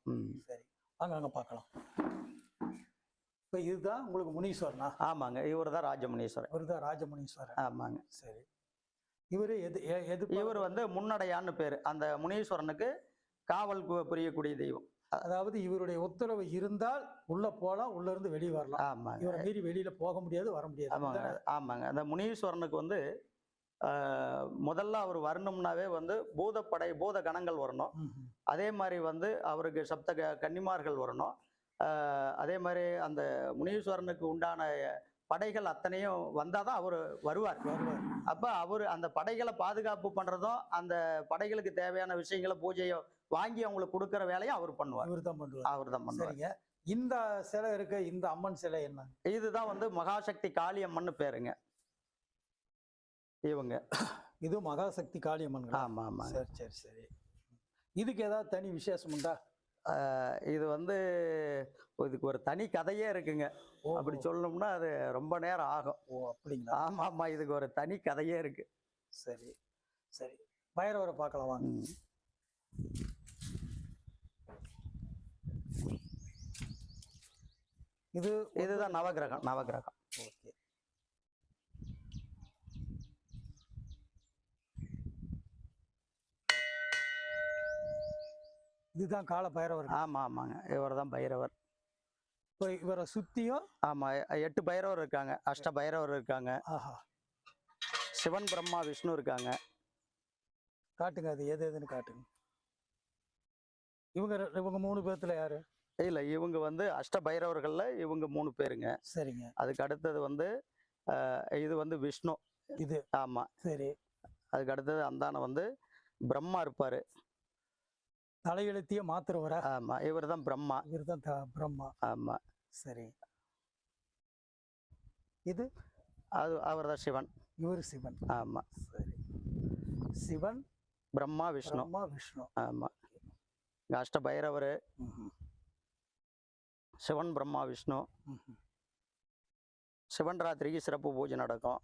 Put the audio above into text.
சரி, வாங்க அங்க பார்க்கலாம். இப்போ இதுதான் உங்களுக்கு முனீஸ்வரனா? ஆமாங்க, இவர் தான் ராஜமுனீஸ்வரர். இவர் தான் ராஜமுனீஸ்வரர். ஆமாங்க. சரி, இவரு எது எது இவர் வந்து முன்னடையான்னு பேரு. அந்த முனீஸ்வரனுக்கு காவல் புரியக்கூடிய தெய்வம். அதாவது இவருடைய உத்தரவு இருந்தால் உள்ள போலாம், உள்ள இருந்து வெளியே வரலாம். ஆமாங்க. இவரை மீறி வெளியில போக முடியாது, வர முடியாது. ஆமாங்க, ஆமாங்க. அந்த முனீஸ்வரனுக்கு வந்து முதல்ல அவர் வரணும்னாவே வந்து பூதப்படை பூத கணங்கள் வரணும். அதே மாதிரி வந்து அவருக்கு சப்த கன்னிமார்கள் வரணும். அதே மாதிரி அந்த முனீஸ்வரனுக்கு உண்டான படைகள் அத்தனையும் வந்தாதான் அவர் வருவார். அப்ப அவர் அந்த படைகளை பாதுகாப்பு பண்றதும், அந்த படைகளுக்கு தேவையான விஷயங்களை பூஜையை வாங்கி அவங்களுக்கு கொடுக்கற வேலையை அவர் பண்ணுவார். இவர் தான் பண்ணுவார். அவர் தான் பண்ணுவார். சரிங்க. இந்த சிலை இருக்க இந்த அம்மன் சிலை என்ன? இதுதான் வந்து மகாசக்தி காளியம்மன் பேருங்க. இவங்க இது மகாசக்தி காளியம்மன். ஆமா ஆமா. சரி சரி சரி. இதுக்கு ஏதாவது தனி விசேஷம் உண்டா? இது வந்து இதுக்கு ஒரு தனி கதையே இருக்குங்க. அப்படி சொல்லணும்னா அது ரொம்ப நேரம் ஆகும். ஓ அப்படிங்களா? ஆமா ஆமா, இதுக்கு ஒரு தனி கதையே இருக்கு. சரி சரி, பைரவரை பார்க்கலாம் வாங்க. இதுதான் நவகிரகம். நவகிரகம். ஓகே. இதுதான் கால பைரவர். ஆமா ஆமாங்க, இவர் தான் பைரவர். இப்போ இவரை சுத்தியும் ஆமா 8 பைரவர் இருக்காங்க, அஷ்ட பைரவர் இருக்காங்க. ஆஹா, சிவன் பிரம்மா விஷ்ணு இருக்காங்க. காட்டுங்க, அது எது எதுன்னு காட்டுங்க. இவங்க இவங்க 3 பேர்த்துல யாரு? இல்ல, இவங்க வந்து அஷ்ட பைரவர்கள்ல இவங்க 3 பேருங்க. சரிங்க. அதுக்கு அடுத்தது வந்து இது வந்து விஷ்ணு. இது ஆமா. சரி. அதுக்கு அடுத்தது அந்தான வந்து பிரம்மா இருப்பாரு. தலையெழுத்திய மாத்துறவரா? ஆமா, இவர் தான் பிரம்மா. இவர் தான் பிரம்மா. ஆமா. சரி. இது அவர் தான் சிவன். இவர் சிவன். ஆமா. சரி, சிவன் பிரம்மா விஷ்ணு. பிரம்மா விஷ்ணு. ஆமா. அஷ்ட பைரவர், சிவன் பிரம்மா விஷ்ணு. சிவன் ராத்திரிக்கு சிறப்பு பூஜை நடக்கும்.